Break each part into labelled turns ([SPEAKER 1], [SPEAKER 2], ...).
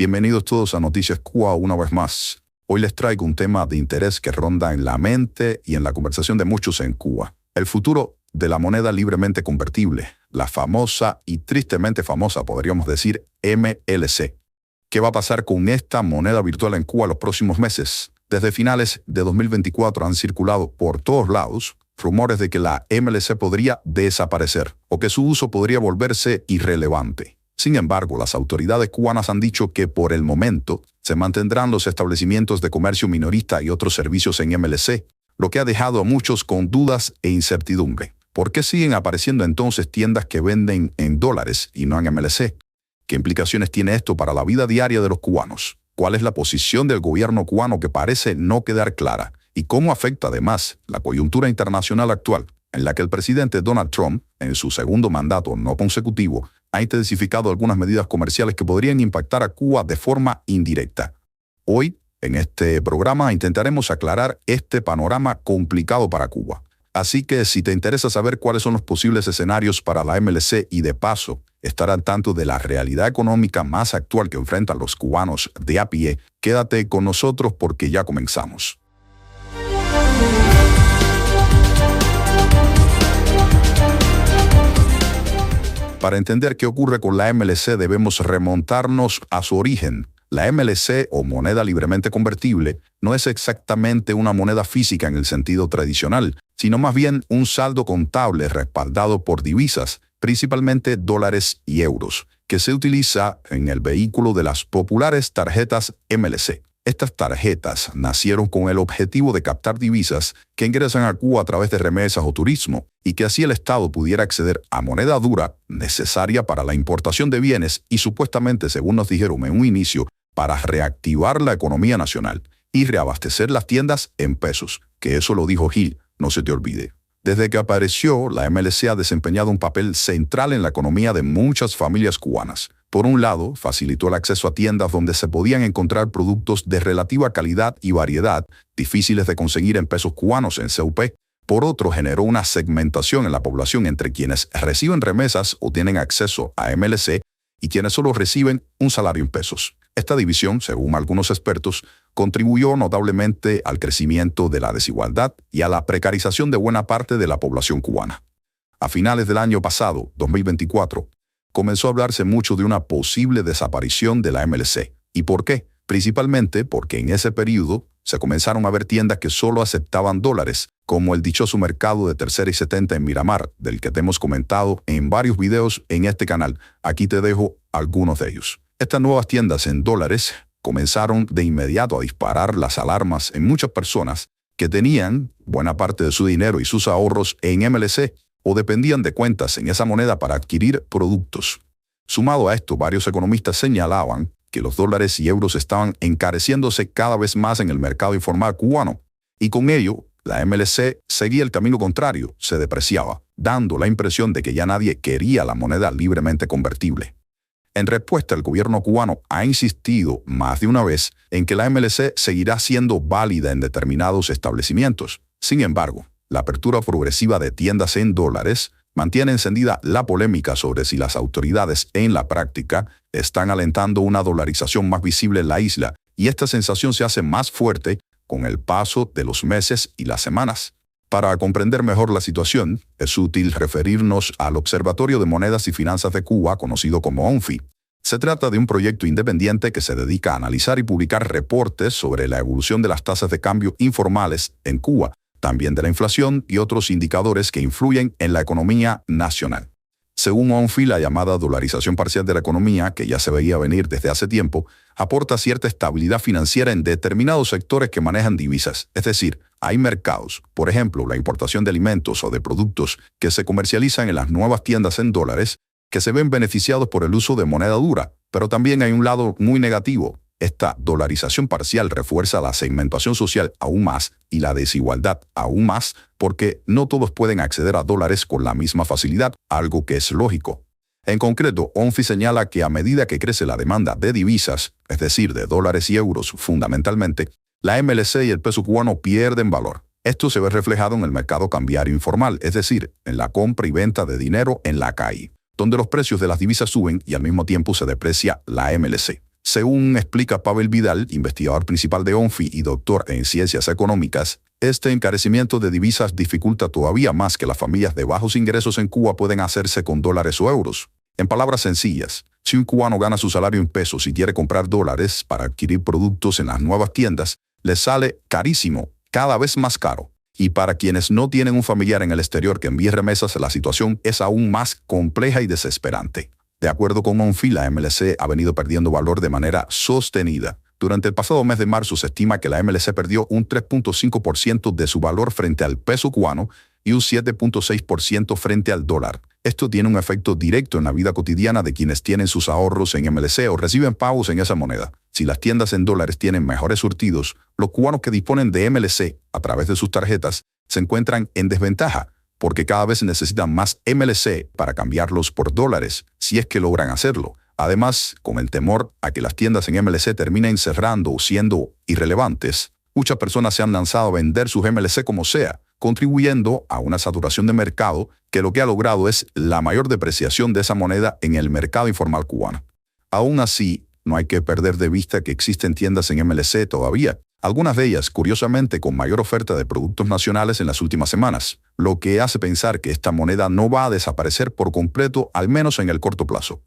[SPEAKER 1] Bienvenidos todos a Noticias Cuba una vez más. Hoy les traigo un tema de interés que ronda en la mente y en la conversación de muchos en Cuba. El futuro de la moneda libremente convertible, la famosa y tristemente famosa, podríamos decir, MLC. ¿Qué va a pasar con esta moneda virtual en Cuba los próximos meses? Desde finales de 2024 han circulado por todos lados rumores de que la MLC podría desaparecer o que su uso podría volverse irrelevante. Sin embargo, las autoridades cubanas han dicho que por el momento se mantendrán los establecimientos de comercio minorista y otros servicios en MLC, lo que ha dejado a muchos con dudas e incertidumbre. ¿Por qué siguen apareciendo entonces tiendas que venden en dólares y no en MLC? ¿Qué implicaciones tiene esto para la vida diaria de los cubanos? ¿Cuál es la posición del gobierno cubano que parece no quedar clara? ¿Y cómo afecta además la coyuntura internacional actual, en la que el presidente Donald Trump, en su segundo mandato no consecutivo, ha intensificado algunas medidas comerciales que podrían impactar a Cuba de forma indirecta? Hoy, en este programa, intentaremos aclarar este panorama complicado para Cuba. Así que si te interesa saber cuáles son los posibles escenarios para la MLC y de paso estar al tanto de la realidad económica más actual que enfrentan los cubanos de a pie, quédate con nosotros porque ya comenzamos. Para entender qué ocurre con la MLC debemos remontarnos a su origen. La MLC, o moneda libremente convertible, no es exactamente una moneda física en el sentido tradicional, sino más bien un saldo contable respaldado por divisas, principalmente dólares y euros, que se utiliza en el vehículo de las populares tarjetas MLC. Estas tarjetas nacieron con el objetivo de captar divisas que ingresan a Cuba a través de remesas o turismo, y que así el Estado pudiera acceder a moneda dura necesaria para la importación de bienes y supuestamente, según nos dijeron en un inicio, para reactivar la economía nacional y reabastecer las tiendas en pesos, que eso lo dijo Gil, no se te olvide. Desde que apareció, la MLC ha desempeñado un papel central en la economía de muchas familias cubanas. Por un lado, facilitó el acceso a tiendas donde se podían encontrar productos de relativa calidad y variedad, difíciles de conseguir en pesos cubanos en CUP. Por otro, generó una segmentación en la población entre quienes reciben remesas o tienen acceso a MLC y quienes solo reciben un salario en pesos. Esta división, según algunos expertos, contribuyó notablemente al crecimiento de la desigualdad y a la precarización de buena parte de la población cubana. A finales del año pasado, 2024, comenzó a hablarse mucho de una posible desaparición de la MLC. ¿Y por qué? Principalmente porque en ese periodo se comenzaron a ver tiendas que solo aceptaban dólares, como el dichoso mercado de Tercera y 70 en Miramar, del que te hemos comentado en varios videos en este canal. Aquí te dejo algunos de ellos. Estas nuevas tiendas en dólares comenzaron de inmediato a disparar las alarmas en muchas personas que tenían buena parte de su dinero y sus ahorros en MLC o dependían de cuentas en esa moneda para adquirir productos. Sumado a esto, varios economistas señalaban que los dólares y euros estaban encareciéndose cada vez más en el mercado informal cubano, y con ello, la MLC seguía el camino contrario, se depreciaba, dando la impresión de que ya nadie quería la moneda libremente convertible. En respuesta, el gobierno cubano ha insistido más de una vez en que la MLC seguirá siendo válida en determinados establecimientos. Sin embargo, la apertura progresiva de tiendas en dólares mantiene encendida la polémica sobre si las autoridades en la práctica están alentando una dolarización más visible en la isla, y esta sensación se hace más fuerte con el paso de los meses y las semanas. Para comprender mejor la situación, es útil referirnos al Observatorio de Monedas y Finanzas de Cuba, conocido como ONFI. Se trata de un proyecto independiente que se dedica a analizar y publicar reportes sobre la evolución de las tasas de cambio informales en Cuba, también de la inflación y otros indicadores que influyen en la economía nacional. Según ONFI, la llamada dolarización parcial de la economía, que ya se veía venir desde hace tiempo, aporta cierta estabilidad financiera en determinados sectores que manejan divisas. Es decir, hay mercados, por ejemplo, la importación de alimentos o de productos que se comercializan en las nuevas tiendas en dólares, que se ven beneficiados por el uso de moneda dura. Pero también hay un lado muy negativo. Esta dolarización parcial refuerza la segmentación social aún más y la desigualdad aún más, porque no todos pueden acceder a dólares con la misma facilidad, algo que es lógico. En concreto, ONFI señala que a medida que crece la demanda de divisas, es decir, de dólares y euros fundamentalmente, la MLC y el peso cubano pierden valor. Esto se ve reflejado en el mercado cambiario informal, es decir, en la compra y venta de dinero en la calle, donde los precios de las divisas suben y al mismo tiempo se deprecia la MLC. Según explica Pavel Vidal, investigador principal de ONFI y doctor en ciencias económicas, este encarecimiento de divisas dificulta todavía más que las familias de bajos ingresos en Cuba pueden hacerse con dólares o euros. En palabras sencillas, si un cubano gana su salario en pesos y quiere comprar dólares para adquirir productos en las nuevas tiendas, le sale carísimo, cada vez más caro. Y para quienes no tienen un familiar en el exterior que envíe remesas, la situación es aún más compleja y desesperante. De acuerdo con ONFI, la MLC ha venido perdiendo valor de manera sostenida. Durante el pasado mes de marzo se estima que la MLC perdió un 3.5% de su valor frente al peso cubano y un 7.6% frente al dólar. Esto tiene un efecto directo en la vida cotidiana de quienes tienen sus ahorros en MLC o reciben pagos en esa moneda. Si las tiendas en dólares tienen mejores surtidos, los cubanos que disponen de MLC a través de sus tarjetas se encuentran en desventaja, porque cada vez necesitan más MLC para cambiarlos por dólares, si es que logran hacerlo. Además, con el temor a que las tiendas en MLC terminen cerrando o siendo irrelevantes, muchas personas se han lanzado a vender sus MLC como sea, contribuyendo a una saturación de mercado que lo que ha logrado es la mayor depreciación de esa moneda en el mercado informal cubano. Aún así, no hay que perder de vista que existen tiendas en MLC todavía, algunas de ellas, curiosamente, con mayor oferta de productos nacionales en las últimas semanas, lo que hace pensar que esta moneda no va a desaparecer por completo, al menos en el corto plazo.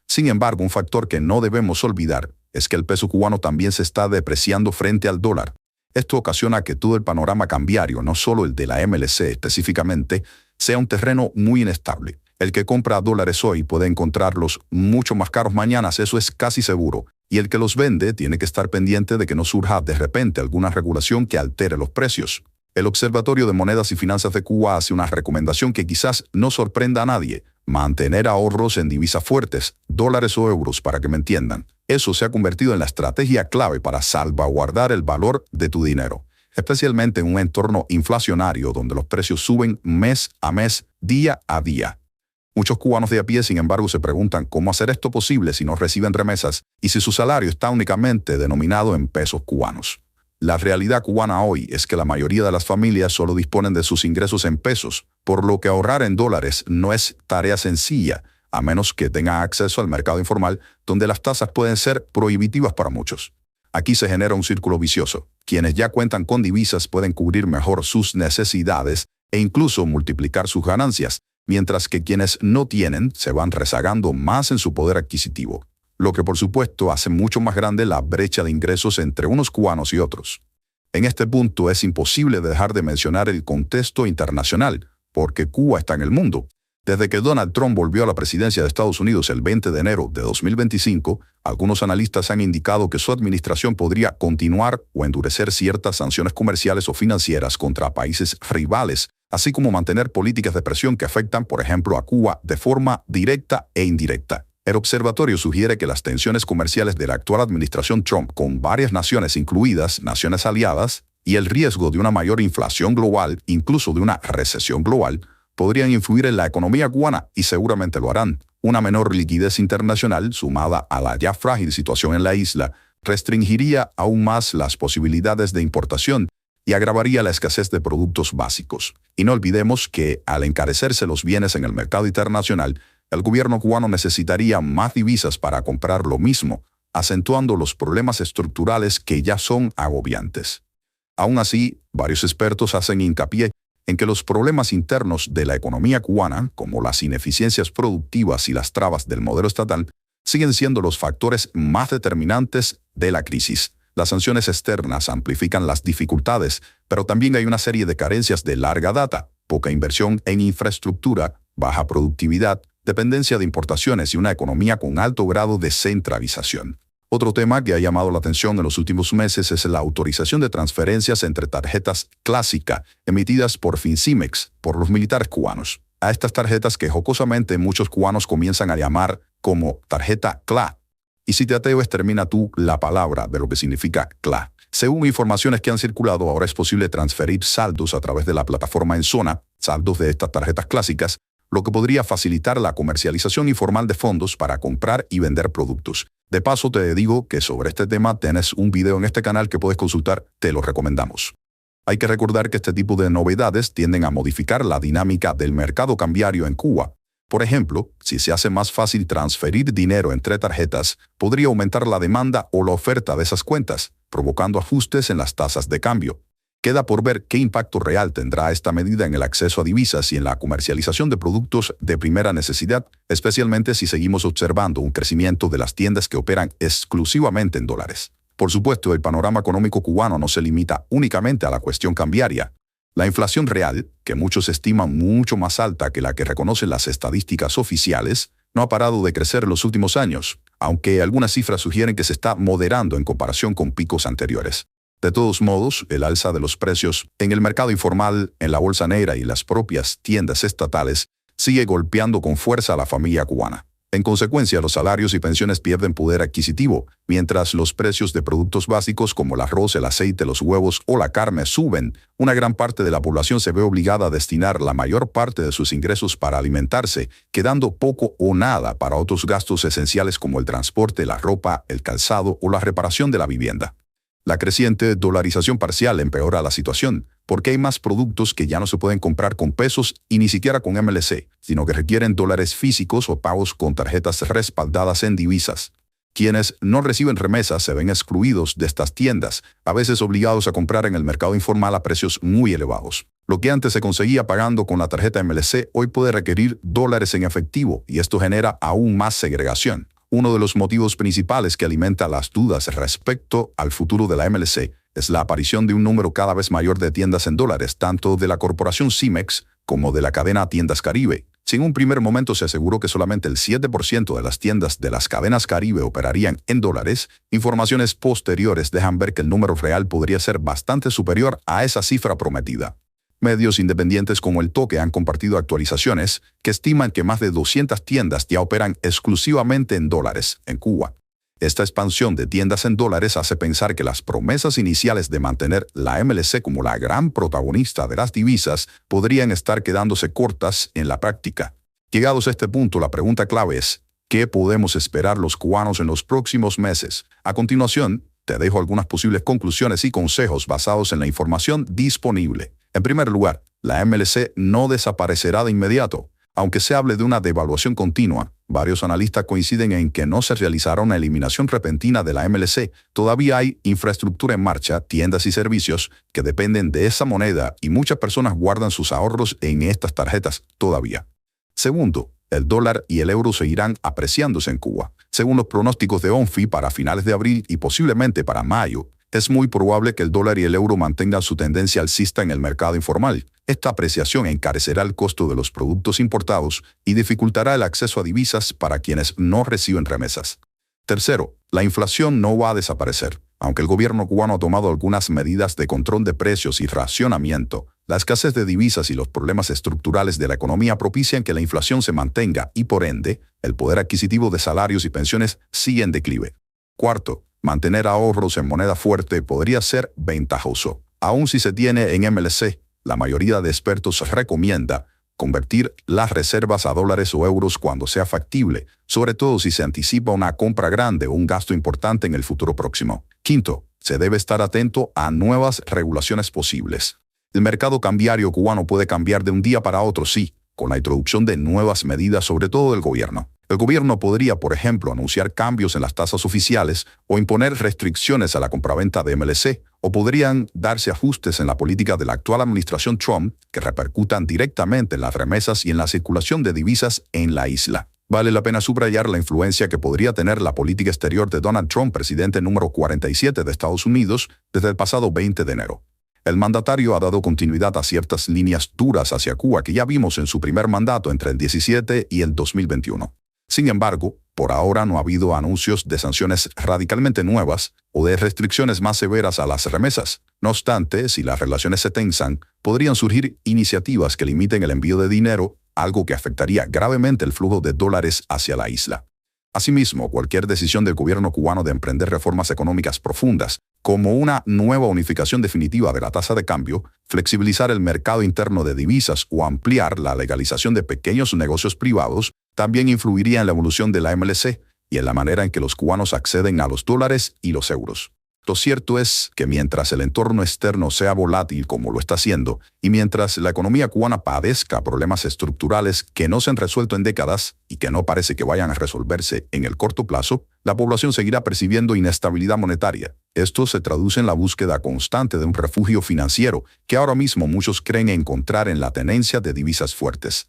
[SPEAKER 1] Sin embargo, un factor que no debemos olvidar es que el peso cubano también se está depreciando frente al dólar. Esto ocasiona que todo el panorama cambiario, no solo el de la MLC específicamente, sea un terreno muy inestable. El que compra dólares hoy puede encontrarlos mucho más caros mañana, eso es casi seguro. Y el que los vende tiene que estar pendiente de que no surja de repente alguna regulación que altere los precios. El Observatorio de Monedas y Finanzas de Cuba hace una recomendación que quizás no sorprenda a nadie: mantener ahorros en divisas fuertes, dólares o euros, para que me entiendan. Eso se ha convertido en la estrategia clave para salvaguardar el valor de tu dinero, especialmente en un entorno inflacionario donde los precios suben mes a mes, día a día. Muchos cubanos de a pie, sin embargo, se preguntan cómo hacer esto posible si no reciben remesas y si su salario está únicamente denominado en pesos cubanos. La realidad cubana hoy es que la mayoría de las familias solo disponen de sus ingresos en pesos, por lo que ahorrar en dólares no es tarea sencilla, a menos que tengan acceso al mercado informal, donde las tasas pueden ser prohibitivas para muchos. Aquí se genera un círculo vicioso. Quienes ya cuentan con divisas pueden cubrir mejor sus necesidades e incluso multiplicar sus ganancias, mientras que quienes no tienen se van rezagando más en su poder adquisitivo, lo que por supuesto hace mucho más grande la brecha de ingresos entre unos cubanos y otros. En este punto es imposible dejar de mencionar el contexto internacional, porque Cuba está en el mundo. Desde que Donald Trump volvió a la presidencia de Estados Unidos el 20 de enero de 2025, algunos analistas han indicado que su administración podría continuar o endurecer ciertas sanciones comerciales o financieras contra países rivales, así como mantener políticas de presión que afectan, por ejemplo, a Cuba de forma directa e indirecta. El observatorio sugiere que las tensiones comerciales de la actual administración Trump con varias naciones, incluidas naciones aliadas, y el riesgo de una mayor inflación global, incluso de una recesión global, podrían influir en la economía cubana y seguramente lo harán. Una menor liquidez internacional, sumada a la ya frágil situación en la isla, restringiría aún más las posibilidades de importación y agravaría la escasez de productos básicos. Y no olvidemos que, al encarecerse los bienes en el mercado internacional, el gobierno cubano necesitaría más divisas para comprar lo mismo, acentuando los problemas estructurales que ya son agobiantes. Aún así, varios expertos hacen hincapié en que los problemas internos de la economía cubana, como las ineficiencias productivas y las trabas del modelo estatal, siguen siendo los factores más determinantes de la crisis. Las sanciones externas amplifican las dificultades, pero también hay una serie de carencias de larga data: poca inversión en infraestructura, baja productividad, dependencia de importaciones y una economía con alto grado de centralización. Otro tema que ha llamado la atención en los últimos meses es la autorización de transferencias entre tarjetas clásicas emitidas por Fincimex, por los militares cubanos. A estas tarjetas que jocosamente muchos cubanos comienzan a llamar como tarjeta CLA. Y si te atreves, termina tú la palabra de lo que significa CLA. Según informaciones que han circulado, ahora es posible transferir saldos a través de la plataforma en zona, saldos de estas tarjetas clásicas, lo que podría facilitar la comercialización informal de fondos para comprar y vender productos. De paso, te digo que sobre este tema tienes un video en este canal que puedes consultar, te lo recomendamos. Hay que recordar que este tipo de novedades tienden a modificar la dinámica del mercado cambiario en Cuba. Por ejemplo, si se hace más fácil transferir dinero entre tarjetas, podría aumentar la demanda o la oferta de esas cuentas, provocando ajustes en las tasas de cambio. Queda por ver qué impacto real tendrá esta medida en el acceso a divisas y en la comercialización de productos de primera necesidad, especialmente si seguimos observando un crecimiento de las tiendas que operan exclusivamente en dólares. Por supuesto, el panorama económico cubano no se limita únicamente a la cuestión cambiaria. La inflación real, que muchos estiman mucho más alta que la que reconocen las estadísticas oficiales, no ha parado de crecer en los últimos años, aunque algunas cifras sugieren que se está moderando en comparación con picos anteriores. De todos modos, el alza de los precios en el mercado informal, en la bolsa negra y en las propias tiendas estatales sigue golpeando con fuerza a la familia cubana. En consecuencia, los salarios y pensiones pierden poder adquisitivo, mientras los precios de productos básicos como el arroz, el aceite, los huevos o la carne suben. Una gran parte de la población se ve obligada a destinar la mayor parte de sus ingresos para alimentarse, quedando poco o nada para otros gastos esenciales como el transporte, la ropa, el calzado o la reparación de la vivienda. La creciente dolarización parcial empeora la situación, porque hay más productos que ya no se pueden comprar con pesos y ni siquiera con MLC, sino que requieren dólares físicos o pagos con tarjetas respaldadas en divisas. Quienes no reciben remesas se ven excluidos de estas tiendas, a veces obligados a comprar en el mercado informal a precios muy elevados. Lo que antes se conseguía pagando con la tarjeta MLC hoy puede requerir dólares en efectivo, y esto genera aún más segregación. Uno de los motivos principales que alimenta las dudas respecto al futuro de la MLC es la aparición de un número cada vez mayor de tiendas en dólares, tanto de la corporación Cimex como de la cadena Tiendas Caribe. Si en un primer momento se aseguró que solamente el 7% de las tiendas de las cadenas Caribe operarían en dólares, informaciones posteriores dejan ver que el número real podría ser bastante superior a esa cifra prometida. Medios independientes como El Toque han compartido actualizaciones que estiman que más de 200 tiendas ya operan exclusivamente en dólares en Cuba. Esta expansión de tiendas en dólares hace pensar que las promesas iniciales de mantener la MLC como la gran protagonista de las divisas podrían estar quedándose cortas en la práctica. Llegados a este punto, la pregunta clave es, ¿qué podemos esperar los cubanos en los próximos meses? A continuación, te dejo algunas posibles conclusiones y consejos basados en la información disponible. En primer lugar, la MLC no desaparecerá de inmediato. Aunque se hable de una devaluación continua, varios analistas coinciden en que no se realizará una eliminación repentina de la MLC. Todavía hay infraestructura en marcha, tiendas y servicios que dependen de esa moneda y muchas personas guardan sus ahorros en estas tarjetas todavía. Segundo, el dólar y el euro seguirán apreciándose en Cuba. Según los pronósticos de ONFI para finales de abril y posiblemente para mayo, es muy probable que el dólar y el euro mantengan su tendencia alcista en el mercado informal. Esta apreciación encarecerá el costo de los productos importados y dificultará el acceso a divisas para quienes no reciben remesas. Tercero, la inflación no va a desaparecer. Aunque el gobierno cubano ha tomado algunas medidas de control de precios y racionamiento, la escasez de divisas y los problemas estructurales de la economía propician que la inflación se mantenga y, por ende, el poder adquisitivo de salarios y pensiones sigue en declive. Cuarto, mantener ahorros en moneda fuerte podría ser ventajoso. Aun si se tiene en MLC, la mayoría de expertos recomienda convertir las reservas a dólares o euros cuando sea factible, sobre todo si se anticipa una compra grande o un gasto importante en el futuro próximo. Quinto, se debe estar atento a nuevas regulaciones posibles. El mercado cambiario cubano puede cambiar de un día para otro, sí, con la introducción de nuevas medidas, sobre todo del gobierno. El gobierno podría, por ejemplo, anunciar cambios en las tasas oficiales o imponer restricciones a la compraventa de MLC, o podrían darse ajustes en la política de la actual administración Trump que repercutan directamente en las remesas y en la circulación de divisas en la isla. Vale la pena subrayar la influencia que podría tener la política exterior de Donald Trump, presidente número 47 de Estados Unidos, desde el pasado 20 de enero. El mandatario ha dado continuidad a ciertas líneas duras hacia Cuba que ya vimos en su primer mandato entre el 17 y el 2021. Sin embargo, por ahora no ha habido anuncios de sanciones radicalmente nuevas o de restricciones más severas a las remesas. No obstante, si las relaciones se tensan, podrían surgir iniciativas que limiten el envío de dinero, algo que afectaría gravemente el flujo de dólares hacia la isla. Asimismo, cualquier decisión del gobierno cubano de emprender reformas económicas profundas, como una nueva unificación definitiva de la tasa de cambio, flexibilizar el mercado interno de divisas o ampliar la legalización de pequeños negocios privados, también influiría en la evolución de la MLC y en la manera en que los cubanos acceden a los dólares y los euros. Lo cierto es que mientras el entorno externo sea volátil como lo está haciendo, y mientras la economía cubana padezca problemas estructurales que no se han resuelto en décadas y que no parece que vayan a resolverse en el corto plazo, la población seguirá percibiendo inestabilidad monetaria. Esto se traduce en la búsqueda constante de un refugio financiero que ahora mismo muchos creen encontrar en la tenencia de divisas fuertes.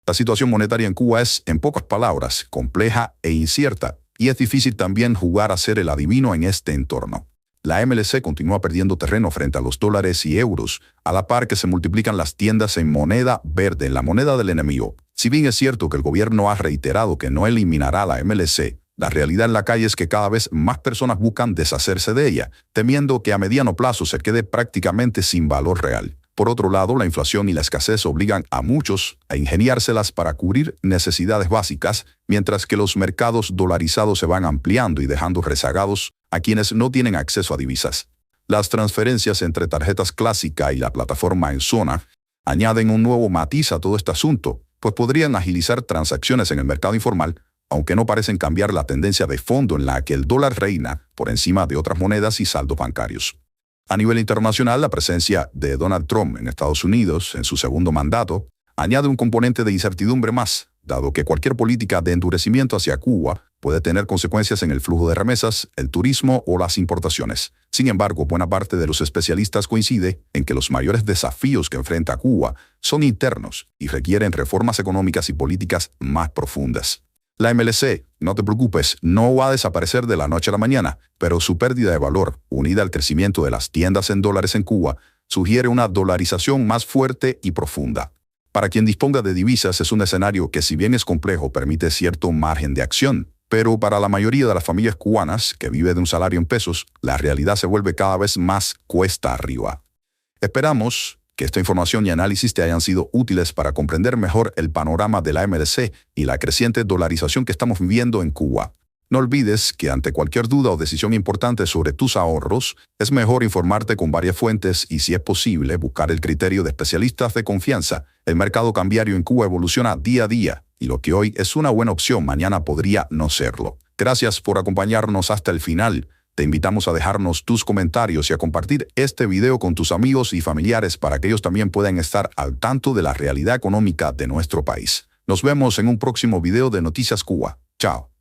[SPEAKER 1] La situación monetaria en Cuba es, en pocas palabras, compleja e incierta, y es difícil también jugar a ser el adivino en este entorno. La MLC continúa perdiendo terreno frente a los dólares y euros, a la par que se multiplican las tiendas en moneda verde, la moneda del enemigo. Si bien es cierto que el gobierno ha reiterado que no eliminará la MLC, la realidad en la calle es que cada vez más personas buscan deshacerse de ella, temiendo que a mediano plazo se quede prácticamente sin valor real. Por otro lado, la inflación y la escasez obligan a muchos a ingeniárselas para cubrir necesidades básicas, mientras que los mercados dolarizados se van ampliando y dejando rezagados a quienes no tienen acceso a divisas. Las transferencias entre tarjetas clásica y la plataforma en zona añaden un nuevo matiz a todo este asunto, pues podrían agilizar transacciones en el mercado informal, aunque no parecen cambiar la tendencia de fondo en la que el dólar reina por encima de otras monedas y saldos bancarios. A nivel internacional, la presencia de Donald Trump en Estados Unidos en su segundo mandato añade un componente de incertidumbre más, dado que cualquier política de endurecimiento hacia Cuba puede tener consecuencias en el flujo de remesas, el turismo o las importaciones. Sin embargo, buena parte de los especialistas coincide en que los mayores desafíos que enfrenta Cuba son internos y requieren reformas económicas y políticas más profundas. La MLC, no te preocupes, no va a desaparecer de la noche a la mañana, pero su pérdida de valor, unida al crecimiento de las tiendas en dólares en Cuba, sugiere una dolarización más fuerte y profunda. Para quien disponga de divisas es un escenario que, si bien es complejo, permite cierto margen de acción, pero para la mayoría de las familias cubanas que viven de un salario en pesos, la realidad se vuelve cada vez más cuesta arriba. Esperamos que esta información y análisis te hayan sido útiles para comprender mejor el panorama de la MLC y la creciente dolarización que estamos viviendo en Cuba. No olvides que ante cualquier duda o decisión importante sobre tus ahorros, es mejor informarte con varias fuentes y, si es posible, buscar el criterio de especialistas de confianza. El mercado cambiario en Cuba evoluciona día a día y lo que hoy es una buena opción, mañana podría no serlo. Gracias por acompañarnos hasta el final. Te invitamos a dejarnos tus comentarios y a compartir este video con tus amigos y familiares para que ellos también puedan estar al tanto de la realidad económica de nuestro país. Nos vemos en un próximo video de Noticias Cuba. Chao.